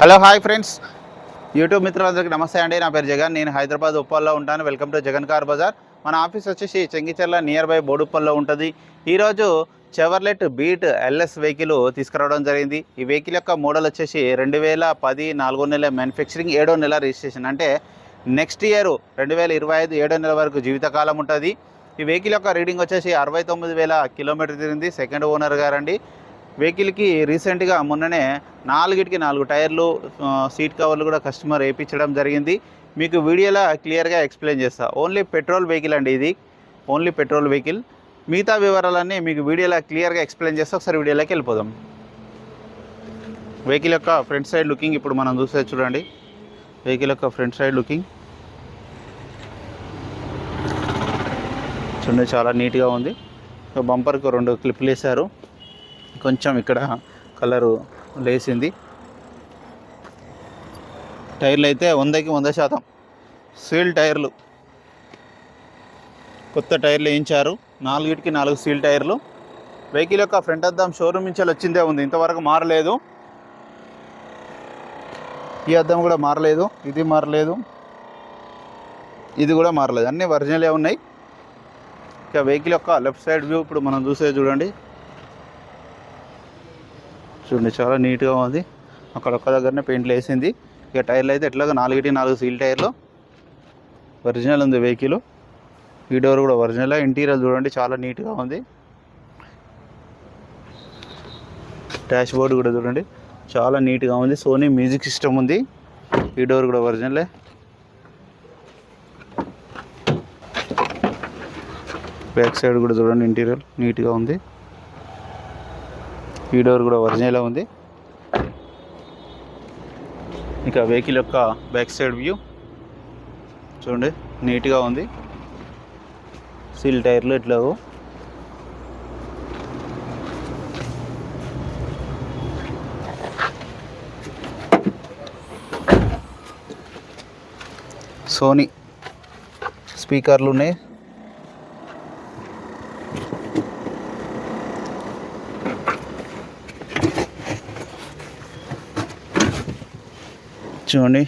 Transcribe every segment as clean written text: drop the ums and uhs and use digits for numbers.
Hello hi friends, YouTube మిత్రులందరికీ నమస్తే అండి. నా పేరు జగన్. నేను హైదరాబాద్ ఉప్పల్లో ఉంటాను. Welcome to Jagan car bazaar. మన ఆఫీస్ వచ్చేసి చెంగిచెర్ల నియర్ బై బోడుప్పల్లో ఉంటుంది. ఈరోజు చెవర్లెట్ బీట్ ఎల్ఎస్ వెహికల్ తీసుకురావడం జరిగింది. ఈ వెహికల్ యొక్క మోడల్ వచ్చేసి 2010 4వ నెల మ్యానుఫ్యాక్చరింగ్, 7వ నెల రిజిస్ట్రేషన్. అంటే నెక్స్ట్ ఇయర్ 2025 7వ నెల వరకు జీవితకాలం ఉంటుంది. ఈ వెహికల్ యొక్క రీడింగ్ వచ్చేసి 69,000 కిలోమీటర్ తిరిగింది. సెకండ్ ఓనర్ గారండి. వెహికల్కి రీసెంట్గా మొన్ననే 4 టైర్లు, సీట్ కవర్లు కూడా కస్టమర్ వేయించడం జరిగింది. మీకు వీడియోలో క్లియర్గా ఎక్స్ప్లెయిన్ చేస్తా. ఓన్లీ పెట్రోల్ వెహికల్ అండి, ఇది ఓన్లీ పెట్రోల్ వెహికల్. మిగతా వివరాలన్నీ మీకు వీడియోలో క్లియర్గా ఎక్స్ప్లెయిన్ చేస్తా. ఒకసారి వీడియోలోకి వెళ్ళిపోదాం. వెహికల్ యొక్క ఫ్రంట్ సైడ్ లుకింగ్ ఇప్పుడు మనం చూస్తే చూడండి. వెహికల్ యొక్క ఫ్రంట్ సైడ్ లుకింగ్ చూడండి, చాలా నీట్గా ఉంది. బంపర్కు 2 క్లిప్లు వేశారు. కొంచెం ఇక్కడ కలరు లేసింది. టైర్లు అయితే 100కి 100% సీల్ టైర్లు, కొత్త టైర్లు వేయించారు. 4కి 4 సీల్ టైర్లు. వెహికల్ యొక్క ఫ్రంట్ అద్దం షోరూమ్ నుంచి వచ్చిందే ఉంది, ఇంతవరకు మారలేదు. ఈ అద్దం కూడా మారలేదు, ఇది మారలేదు, ఇది కూడా మారలేదు, అన్నీ ఒరిజినలే ఉన్నాయి. ఇక వెహికల్ యొక్క లెఫ్ట్ సైడ్ వ్యూ ఇప్పుడు మనం చూసే చూడండి. చాలా నీట్గా ఉంది. అక్కడ ఒక్క దగ్గరనే పెయింట్లు వేసింది. ఇక టైర్లు అయితే ఎట్లాగో 4కి 4 సీల్ టైర్లు, ఒరిజినల్ ఉంది వెహికల్. ఈ డోర్ కూడా ఒరిజినల్. ఇంటీరియర్ చూడండి, చాలా నీట్గా ఉంది. డాష్ బోర్డు కూడా చూడండి, చాలా నీట్గా ఉంది. సోనీ మ్యూజిక్ సిస్టమ్ ఉంది. ఈ డోర్ కూడా ఒరిజినలే. బ్యాక్ సైడ్ కూడా చూడండి, ఇంటీరియర్ నీట్గా ఉంది. ఈ డోర్ కూడా ఒరిజినల్ ఉంది. ఇక వెహికల్ యొక్క బ్యాక్ సైడ్ వ్యూ చూడండి, నీట్గా ఉంది. సీల్ టైర్లు ఇట్లాగో. సోనీ స్పీకర్లు ఉన్నాయి. చూడండి,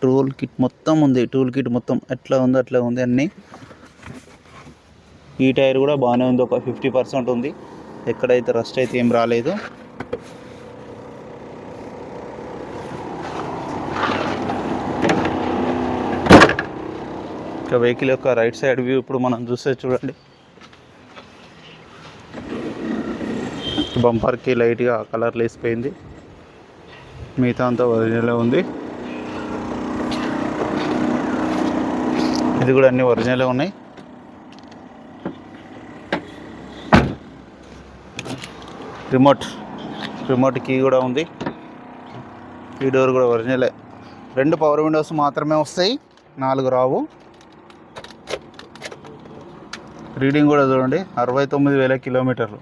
టూల్ కిట్ మొత్తం ఉంది. టూల్ కిట్ మొత్తం ఎట్లా ఉందో అట్లా ఉంది అన్నీ. ఈ టైర్ కూడా బాగానే ఉంది, ఒక 50% ఉంది. ఎక్కడైతే రస్ట్ అయితే ఏం రాలేదు. ఇక వెహికల్ యొక్క రైట్ సైడ్ వ్యూ ఇప్పుడు మనం చూస్తే చూడండి. బంపర్కి లైట్గా కలర్ లేసిపోయింది, మిగతా అంతా ఒరిజినల్ ఉంది. ఇది కూడా అన్నీ ఒరిజినల్ ఉన్నాయి. రిమోట్ కీ కూడా ఉంది. ఈ డోర్ కూడా ఒరిజినలే. 2 పవర్ విండోస్ మాత్రమే వస్తాయి, 4 రావు. రీడింగ్ కూడా చూడండి, 69,000 కిలోమీటర్లు.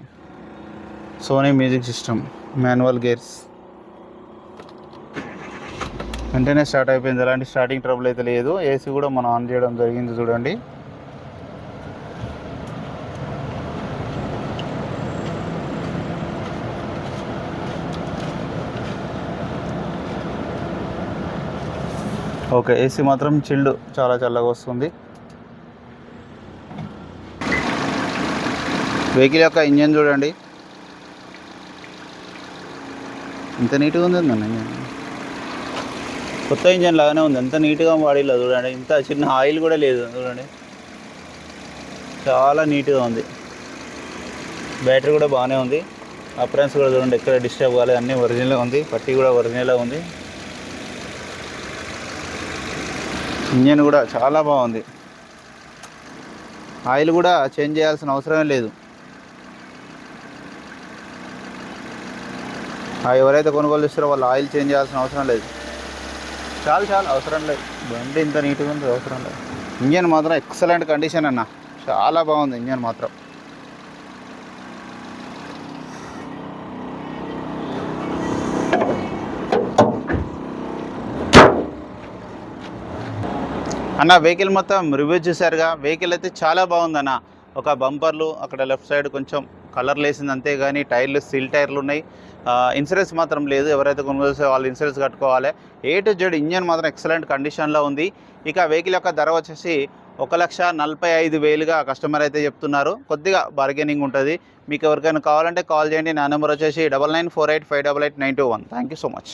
Sony music system, manual gears. వెంటనే స్టార్ట్ అయిపోయింది, ఎలాంటి స్టార్టింగ్ ట్రబుల్ అయితే లేదు. ఏసీ కూడా మనం ఆన్ చేయడం జరిగింది చూడండి. ఓకే, ఏసీ మాత్రం చిల్డ్, చాలా చల్లగా వస్తుంది. వెహికల్ యొక్క ఇంజన్ చూడండి, ఎంత నీట్గా ఉంది అన్న. కొత్త ఇంజన్ లాగానే ఉంది, ఎంత నీట్గా వాడిలో చూడండి. ఇంత చిన్న ఆయిల్ కూడా లేదు చూడండి, చాలా నీట్గా ఉంది. బ్యాటరీ కూడా బాగానే ఉంది. అప్రెన్స్ కూడా చూడండి, ఎక్కడ డిస్టర్బ్ కాలేదు, అన్నీ ఒరిజినల్గా ఉంది. పట్టీ కూడా ఒరిజినల్గా ఉంది. ఇంజన్ కూడా చాలా బాగుంది. ఆయిల్ కూడా చేంజ్ చేయాల్సిన అవసరమే లేదు. ఎవరైతే కొనుగోలు చేస్తారో వాళ్ళు ఆయిల్ చేంజ్ చేయాల్సిన అవసరం లేదు. చాలా అవసరం లేదు. బండి ఇంత నీట్గా ఉంది, అవసరం లేదు. ఇంజన్ మాత్రం ఎక్సలెంట్ కండిషన్ అన్న, చాలా బాగుంది ఇంజన్ మాత్రం. అన్న వెహికల్ మొత్తం రివ్యూ చూసారుగా. వెహికల్ అయితే చాలా బాగుందన్న. ఒక బంపర్లు, అక్కడ లెఫ్ట్ సైడ్ కొంచెం కలర్ లేసింది అంతే కానీ టైర్లు స్టీల్ టైర్లు ఉన్నాయి. ఇన్సూరెన్స్ మాత్రం లేదు. ఎవరైతే కొనుగోలు చేస్తే వాళ్ళు ఇన్సూరెన్స్ కట్టుకోవాలి. A to Z ఇంజన్ మాత్రం ఎక్సలెంట్ కండిషన్లో ఉంది. ఇక వెహికల్ యొక్క ధర వచ్చేసి 1,45,000గా కస్టమర్ అయితే చెప్తున్నారు. కొద్దిగా బార్గెనింగ్ ఉంటుంది. మీకు ఎవరికైనా కావాలంటే కాల్ చేయండి. నా నెంబర్ వచ్చేసి 9948588921. Thank you so much.